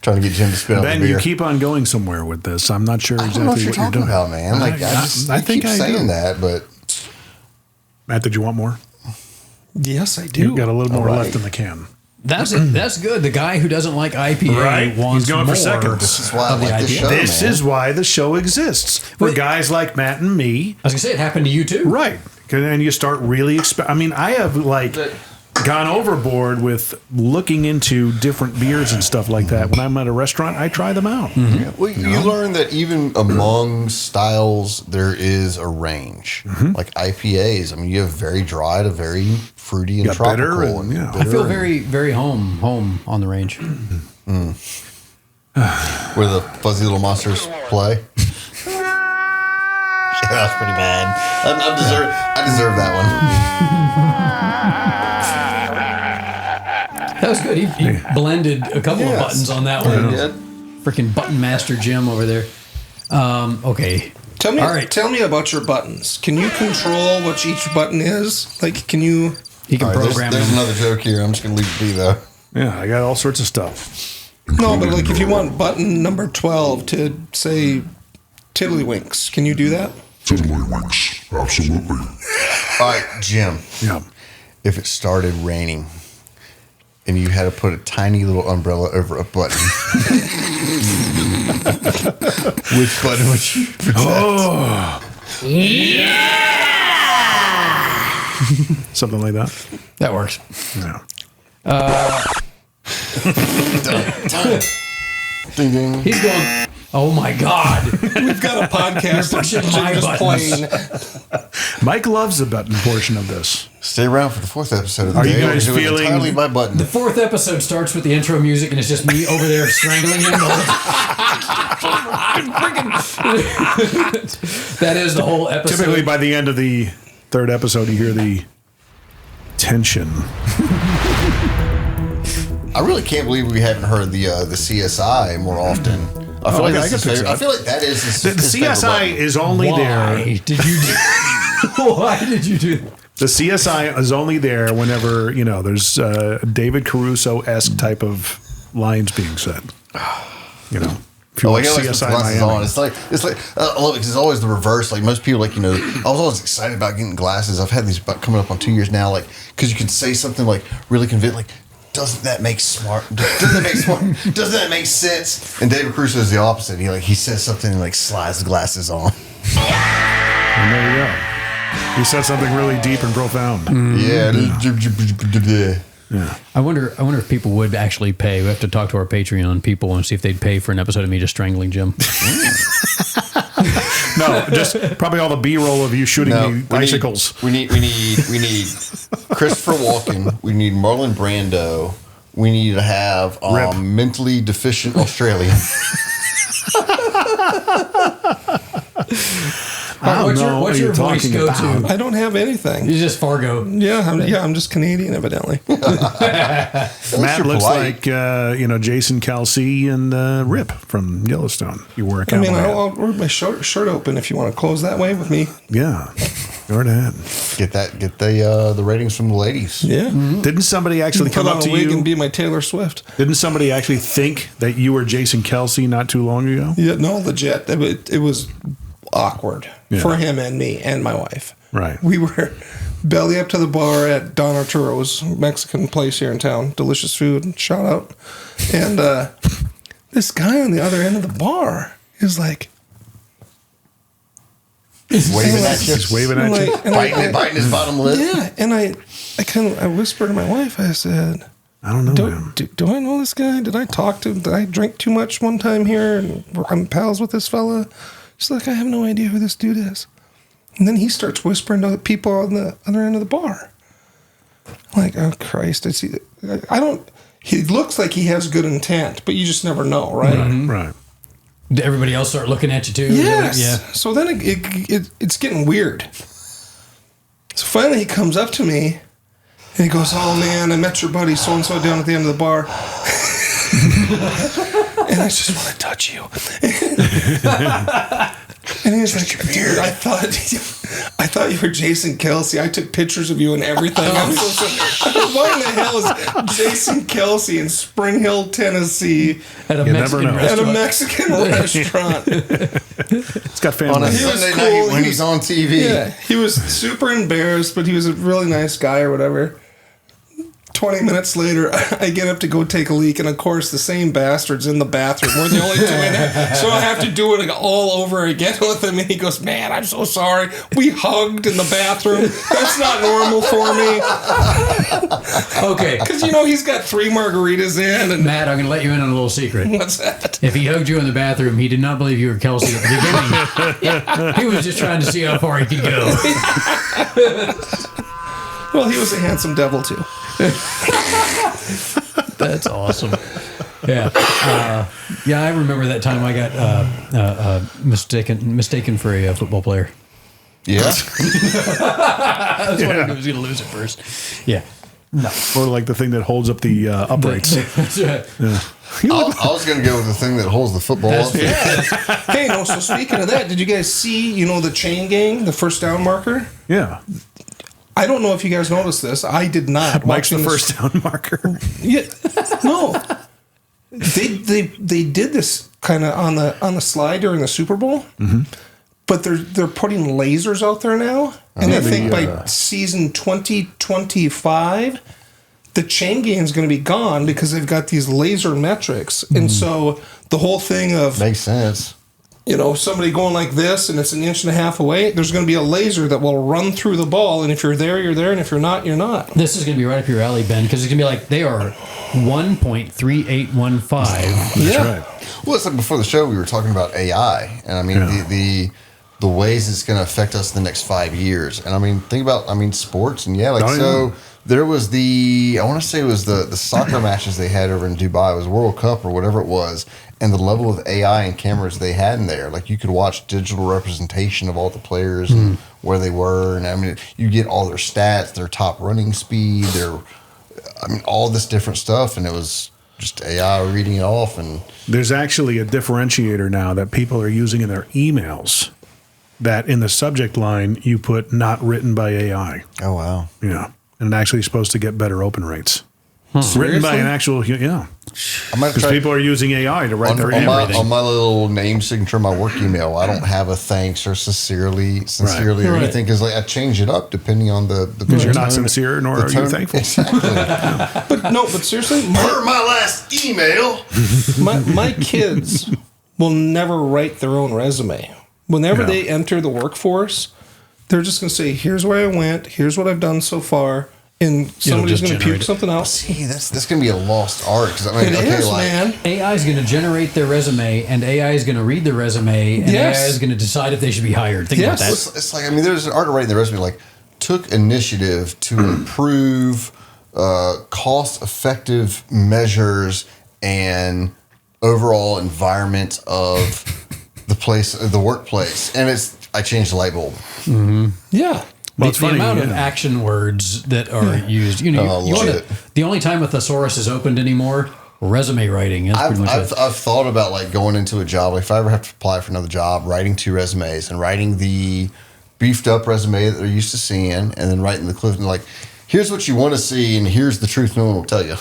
S1: Trying to get Jim to spit out the
S2: Ben,
S1: beer.
S2: you keep on going somewhere with this. I'm not sure
S1: I
S2: exactly
S1: don't know what you're
S2: what you're
S1: talking
S2: doing.
S1: about, man. Like I
S2: think
S1: keep
S2: I
S1: saying
S2: do.
S1: that, but
S2: Matt, did you want more?
S3: Yes, I do.
S2: You've got a little more
S1: All right.
S2: left in the can.
S4: That's good. The guy who doesn't like IPA
S2: Right.
S4: wants
S2: He's going
S4: more
S2: for second.
S1: this is why I
S4: of the
S1: like this
S4: IPA.
S1: show.
S2: This
S1: man.
S2: is why the show exists. For
S4: Wait.
S2: guys like Matt and me.
S4: I was gonna say it happened to you too.
S2: Right. And you start really I have gone overboard with looking into different beers and stuff like that. When I'm at a restaurant, I try them out.
S1: Yeah. Well, you learn that even among styles, there is a range. Like IPAs, I mean, you have very dry to very fruity and
S2: got
S1: tropical.
S2: bitter and, yeah.
S4: I feel very, very home on the range.
S1: where the fuzzy little monsters play. Yeah, that was pretty bad. I deserve that one.
S4: That was good. He blended a couple of buttons on that one.
S1: Yeah.
S4: Freaking button master Jim over there. Okay.
S3: Tell me,
S4: All right.
S3: tell me about your buttons. Can you control what each button is? Like, can you?
S4: He can
S1: All right,
S4: program
S1: there's
S4: them.
S1: another joke here. I'm just going to leave it be, though.
S2: Yeah, I got all sorts of stuff.
S3: No, but like, if you want button number 12 to say Tiddlywinks, can you do that?
S5: Tiddlywinks, absolutely.
S1: All right, Jim.
S2: Yeah.
S1: If it started raining and you had to put a tiny little umbrella over a button, which button would you protect?
S2: Something like that.
S4: That works.
S2: Yeah.
S1: Done. Ding, ding.
S4: He's going, oh my God.
S3: We've got a podcast
S4: pushing
S3: of
S4: my
S3: just
S4: buttons.
S3: playing.
S2: Mike loves the button portion of this.
S1: Stay around for the fourth episode of the
S2: Are you
S1: day.
S2: guys
S1: We're doing
S2: feeling-
S1: entirely by button?
S4: The fourth episode starts with the intro music and it's just me over there strangling him. That is the whole episode.
S2: Typically, by the end of the third episode, you hear the tension.
S1: I really can't believe we haven't heard the CSI more often. I feel like
S2: I
S1: that's
S2: can
S1: his
S2: fix
S1: favorite.
S2: it.
S1: I feel like that is his,
S2: The
S1: his favorite
S2: CSI
S1: button.
S2: is only
S4: Why
S2: there.
S4: did you do Why did you do that?
S2: The CSI is only there whenever there's David Caruso-esque type of lines being said. If you
S1: Oh,
S2: watch
S1: he always puts
S2: CSI
S1: glasses
S2: Miami.
S1: on. It's like I love it 'cause it's always the reverse. Like most people, I was always excited about getting glasses. I've had these coming up on 2 years now. Like because you can say something like really convincing, like doesn't that make smart? Doesn't that make smart? Doesn't that make sense? And David Caruso is the opposite. He says something and like slides the glasses on.
S2: And there you go. He said something really deep and profound.
S1: Yeah.
S4: I wonder if people would actually pay. We have to talk to our Patreon people and see if they'd pay for an episode of me just strangling Jim.
S2: No, just probably all the B-roll of you shooting me icicles.
S1: We need Christopher Walken. We need Marlon Brando. We need to have
S2: Rip.
S1: mentally deficient Australian.
S4: What's
S2: know
S4: your,
S2: what
S4: what's
S2: you're
S4: your voice
S2: talking
S4: go
S2: about.
S4: to?
S3: I don't have anything.
S4: He's just Fargo.
S3: I'm just Canadian, evidently.
S2: Matt
S1: you're
S2: looks
S1: polite.
S2: like Jason Kelsey and Rip from Yellowstone. You were a
S3: I mean,
S2: cowboy.
S3: I'll wear my shirt open if you want to close that way with me.
S2: Yeah. Go ahead.
S1: Get the ratings from the ladies.
S3: Yeah.
S2: Didn't somebody actually
S3: Put
S2: come
S3: on
S2: up
S3: a
S2: to
S3: wig
S2: you?
S3: and be my Taylor Swift.
S2: Didn't somebody actually think that you were Jason Kelsey not too long ago?
S3: Yeah, no, legit. It was awkward for him and me and my wife.
S2: Right.
S3: We were belly up to the bar at Don Arturo's Mexican place here in town. Delicious food. Shout out. And this guy on the other end of the bar is like,
S1: Waving at you.
S2: Just waving at you.
S1: Biting his bottom lip.
S3: Yeah, and I whispered to my wife. I said,
S2: I don't know him.
S3: do I know this guy? Did I drink too much one time here? And I'm pals with this fella. She's like, I have no idea who this dude is. And then he starts whispering to the people on the other end of the bar. I'm like, oh Christ! He looks like he has good intent, but you just never know, right?
S2: Right.
S4: Did everybody else start looking at you too?
S3: Yes.
S4: Yeah.
S3: So then it's getting weird. So finally he comes up to me and he goes, oh man, I met your buddy so-and-so down at the end of the bar. And I just want to touch you. And he was like, dude, I thought you were Jason Kelsey. I took pictures of you and everything. I'm so sorry. What in the hell is Jason Kelsey in Spring Hill, Tennessee
S4: At a
S2: You
S4: Mexican
S2: never know.
S3: at a
S4: restaurant.
S3: Mexican restaurant?
S2: It's got
S1: On
S2: family.
S1: a
S3: He was
S1: Sunday
S3: cool.
S1: night when
S3: He
S1: he's
S3: was-
S1: on TV.
S3: Yeah, he was super embarrassed, but he was a really nice guy or whatever. 20 minutes later, I get up to go take a leak, and of course, the same bastard's in the bathroom. We're the only two in it. So I have to do it all over again with him. And he goes, man, I'm so sorry. We hugged in the bathroom. That's not normal for me.
S4: Okay.
S3: Because, he's got 3 margaritas in. And
S4: Matt, I'm going to let you in on a little secret.
S3: what's that?
S4: If he hugged you in the bathroom, he did not believe you were Kelsey at the beginning. He was just trying to see how far he could go.
S3: Well, he was a handsome devil, too.
S4: That's awesome. Yeah. I remember that time I got mistaken for a football player.
S1: Yeah.
S4: I was wondering who was going to lose it first. Yeah. No.
S2: Or like the thing that holds up the uprights.
S4: That's right.
S1: I was going to go with the thing that holds the football up.
S3: Hey, no, so speaking of that, did you guys see, the chain gang, the first down marker?
S2: Yeah.
S3: I don't know if you guys noticed this. I did not.
S2: Mike's the
S3: Watching this-
S2: first down marker.
S3: Yeah, no. They did this kind of on the slide during the Super Bowl, but they're putting lasers out there now, and I think by season 2025, the chain gang is going to be gone because they've got these laser metrics, and so the whole thing of
S1: Makes sense.
S3: somebody going like this and it's an inch and a half away, there's going to be a laser that will run through the ball. And if you're there, you're there. And if you're not, you're not.
S4: This is going to be right up your alley, Ben, because it's going to be like they are 1.3815.
S3: Yeah.
S2: Right.
S1: Well, it's like before the show, we were talking about AI. And I mean, the ways it's going to affect us in the next 5 years. And I mean, think about, sports. And so there was I want to say it was the soccer matches they had over in Dubai. It was World Cup or whatever it was. And the level of AI and cameras they had in there, like you could watch digital representation of all the players and where they were. And I mean, you get all their stats, their top running speed, all this different stuff. And it was just AI reading it off. And
S2: There's actually a differentiator now that people are using in their emails that in the subject line you put not written by AI.
S1: oh, wow.
S2: Yeah. And it actually is supposed to get better open rates. Written by an actual,
S1: I might
S2: Because
S1: try
S2: people are using AI to write their everything.
S1: on my little name signature, my work email. I don't have a thanks or sincerely or
S4: Right.
S1: anything because I change it up depending on the
S2: Because you're not
S1: tone-
S2: sincere, nor
S1: the
S2: are you
S1: tone-
S2: thankful.
S1: Exactly.
S3: But seriously,
S1: Per my last email.
S3: my kids will never write their own resume. Whenever
S2: Yeah.
S3: they enter the workforce, they're just going to say, here's where I went, here's what I've done so far, and somebody's
S4: just
S3: going to
S4: generate
S3: puke
S4: it.
S3: something else.
S1: See, that's going to be a lost art because I mean,
S3: It is, man.
S4: AI is going to generate their resume, and AI is going to read the resume, and
S3: Yes.
S4: AI is going to decide if they should be hired. Think about
S3: Yes.
S4: that.
S1: It's like there's an art of writing the resume. Like took initiative to improve cost-effective measures and overall environment of the workplace, and I changed the light bulb.
S3: Yeah.
S2: Well, it's
S4: the
S2: funny,
S4: amount of
S2: yeah.
S4: action words that are used. You know,
S1: Oh,
S4: you
S1: love
S4: wanna-
S1: it.
S4: the only time a thesaurus is opened anymore, resume writing. That's pretty much it.
S1: I've thought about like going into a job. Like if I ever have to apply for another job, writing 2 resumes and writing the beefed up resume that they're used to seeing, and then writing the cliff and like, here's what you want to see, and here's the truth no one will tell you.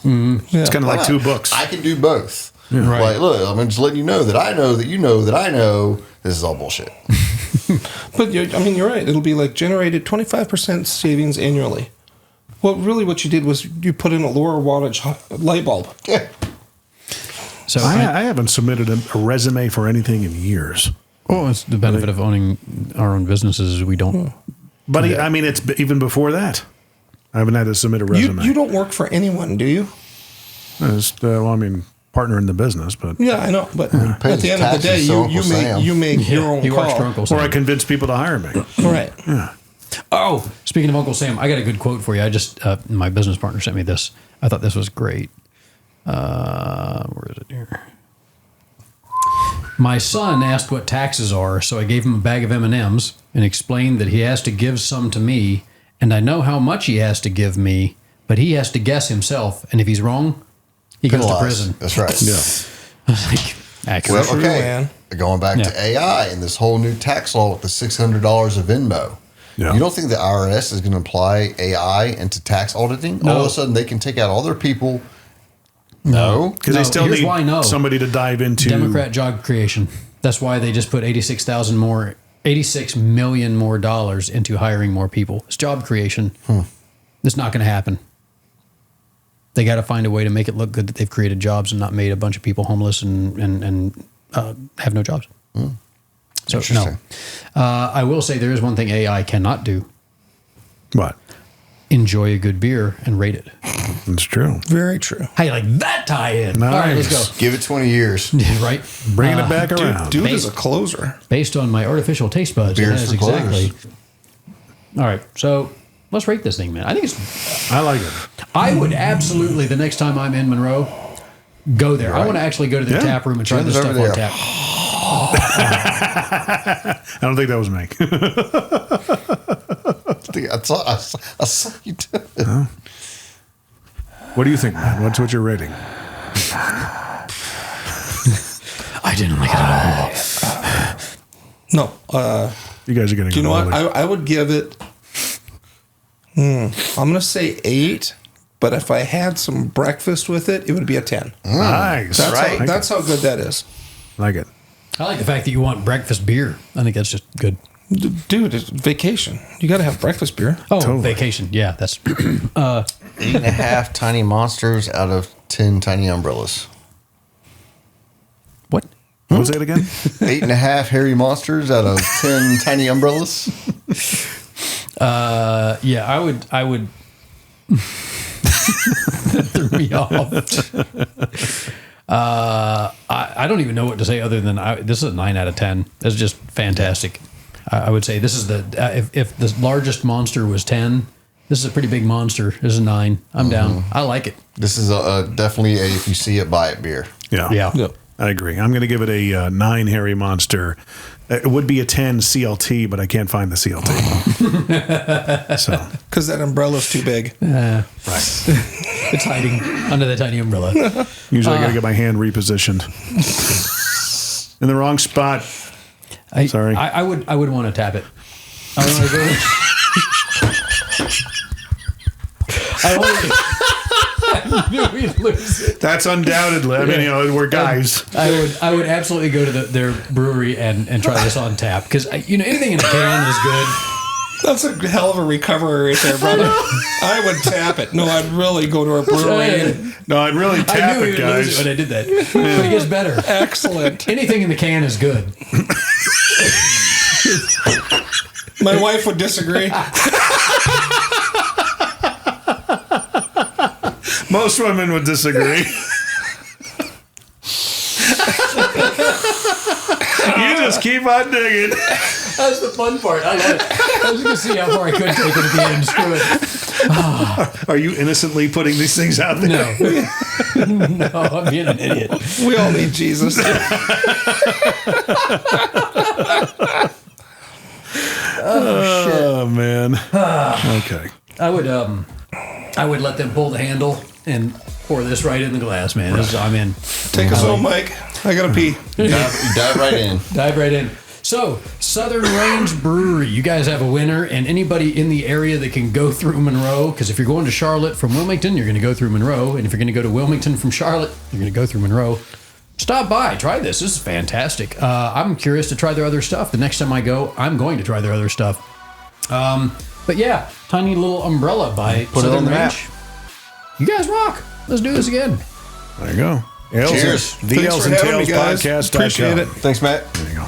S2: It's kind of like 2 books.
S1: I can do both.
S2: Right.
S1: Like, look, I'm just letting you know that I know that you know that I know this is all bullshit.
S3: But you're right. It'll be like generated 25% savings annually. Well, really, what you did was you put in a lower wattage light bulb.
S1: Yeah.
S4: So
S2: I haven't submitted a resume for anything in years.
S4: well, it's the benefit of owning our own businesses is we don't.
S2: But I mean, it's even before that. I haven't had to submit a resume.
S3: You don't work for anyone, do you?
S2: Well, I mean, partner in the business, but
S3: Yeah, I know. But at
S1: Pays
S3: the end of the day,
S1: taxes to Uncle Sam.
S3: you make your own
S4: he works for
S3: call.
S4: Uncle
S2: or
S4: Sam.
S2: I convince people to hire me.
S3: Right.
S2: Yeah.
S4: Oh, speaking of Uncle Sam, I got a good quote for you. I just my business partner sent me this. I thought this was great. Where is it here? My son asked what taxes are, so I gave him a bag of M&Ms and explained that he has to give some to me, and I know how much he has to give me, but he has to guess himself, and if he's wrong, he goes to
S1: Penalized.
S4: prison.
S1: That's right.
S2: Yeah.
S4: I was like, accurate.
S1: Well, okay.
S3: man.
S1: Going back
S4: Yeah.
S1: to AI and this whole new tax law with the $600 of Venmo.
S2: Yeah.
S1: You don't think the IRS is going to apply AI into tax auditing?
S4: No.
S1: All of a sudden, they can take out all their people. No.
S2: Because
S4: No,
S2: they still
S4: here's
S2: need
S4: why no.
S2: somebody to dive into.
S4: Democrat job creation. That's why they just put $86 million more dollars into hiring more people. It's job creation. It's not going to happen. They got to find a way to make it look good that they've created jobs and not made a bunch of people homeless and have no jobs. So no.
S1: Interesting.
S4: I will say there is one thing AI cannot do:
S2: What?
S4: enjoy a good beer and rate it.
S2: It's true.
S3: Very true.
S4: How you like that tie-in? All right, let's
S2: Nice.
S4: go.
S1: Give it 20 years.
S4: Right,
S2: Bringing it back around.
S3: Dude is a closer.
S4: based on my artificial taste buds.
S1: Beers
S4: That is
S1: for
S4: exactly.
S1: closers.
S4: All right, so let's rate this thing, man. I think it's.
S2: I like it.
S4: I would absolutely the next time I'm in Monroe, go there. I want to actually go to the
S2: Yeah.
S4: tap room and try
S1: Jen's
S4: this
S1: over
S4: stuff on
S1: there.
S4: tap.
S2: I don't think that was me.
S1: I saw you do it.
S2: What do you think, man? What's your rating?
S4: I didn't like it at all.
S3: No.
S2: You guys are getting.
S3: Do you know what? I would give it. I'm going to say 8, but if I had some breakfast with it, it would be a 10.
S2: Nice.
S3: That's how good that is.
S2: Like it.
S4: I like the fact that you want breakfast beer. I think that's just good.
S3: Dude, it's vacation. You got to have breakfast beer.
S4: Oh,
S2: Totally.
S4: vacation. Yeah, that's
S1: 8.5 tiny monsters out of 10 tiny umbrellas.
S4: what?
S2: What was that again?
S1: 8.5 hairy monsters out of 10 tiny umbrellas.
S4: Yeah, I would. That threw me off. I don't even know what to say other than this is a 9 out of 10. That's just fantastic. I would say this is if the largest monster was 10, this is a pretty big monster. This is a 9. I'm down. I like it.
S1: This is definitely a if you see it, buy it beer.
S2: Yeah.
S4: Yeah.
S3: Yep.
S2: I agree. I'm going to give it a 9 hairy monster. It would be a 10 CLT, but I can't find the CLT. So
S3: Because that umbrella's too big.
S2: right.
S4: It's hiding under the tiny umbrella.
S2: Usually I got to get my hand repositioned in the wrong spot. Sorry.
S4: I would want to tap it. I would want to go. I knew we'd lose it.
S2: That's undoubtedly. I mean, we're guys.
S4: I would absolutely go to their brewery and try this on tap because anything in a can is good.
S3: That's a hell of a recovery right there, brother. I would tap it. No, I'd really go to a brewery. And,
S2: No, I'd really
S4: I
S2: tap
S4: knew
S2: it,
S4: we would lose
S2: guys.
S4: it when I did that, but it gets better.
S3: excellent.
S4: Anything in the can is good.
S3: My wife would disagree.
S2: Most women would disagree. You just keep on digging.
S4: That's the fun part. I love it. I was going to see how far I could take it at the end. Screw it.
S2: Are you innocently putting these things out there?
S4: No, I'm being an idiot.
S3: We all need Jesus.
S2: Oh man. Okay.
S4: I would let them pull the handle and pour this right in the glass, man. I'm in.
S3: Take us home, Mike. I got to pee.
S1: You dive right in.
S4: Dive right in. So, Southern Range Brewery, you guys have a winner, and anybody in the area that can go through Monroe, because if you're going to Charlotte from Wilmington, you're going to go through Monroe, and if you're going to go to Wilmington from Charlotte, you're going to go through Monroe. Stop by, try this. This is fantastic. I'm curious to try their other stuff. The next time I go, I'm going to try their other stuff. But yeah, tiny little umbrella by
S1: Put it
S4: Southern
S1: on the
S4: Range. You guys rock. Let's do this again.
S2: There you go.
S1: Cheers.
S2: The
S3: Thanks
S2: Ales
S3: for
S2: and
S3: having me,
S2: Tales
S3: guys.
S2: podcast.
S3: Appreciate it.
S1: Thanks, Matt.
S2: There you go.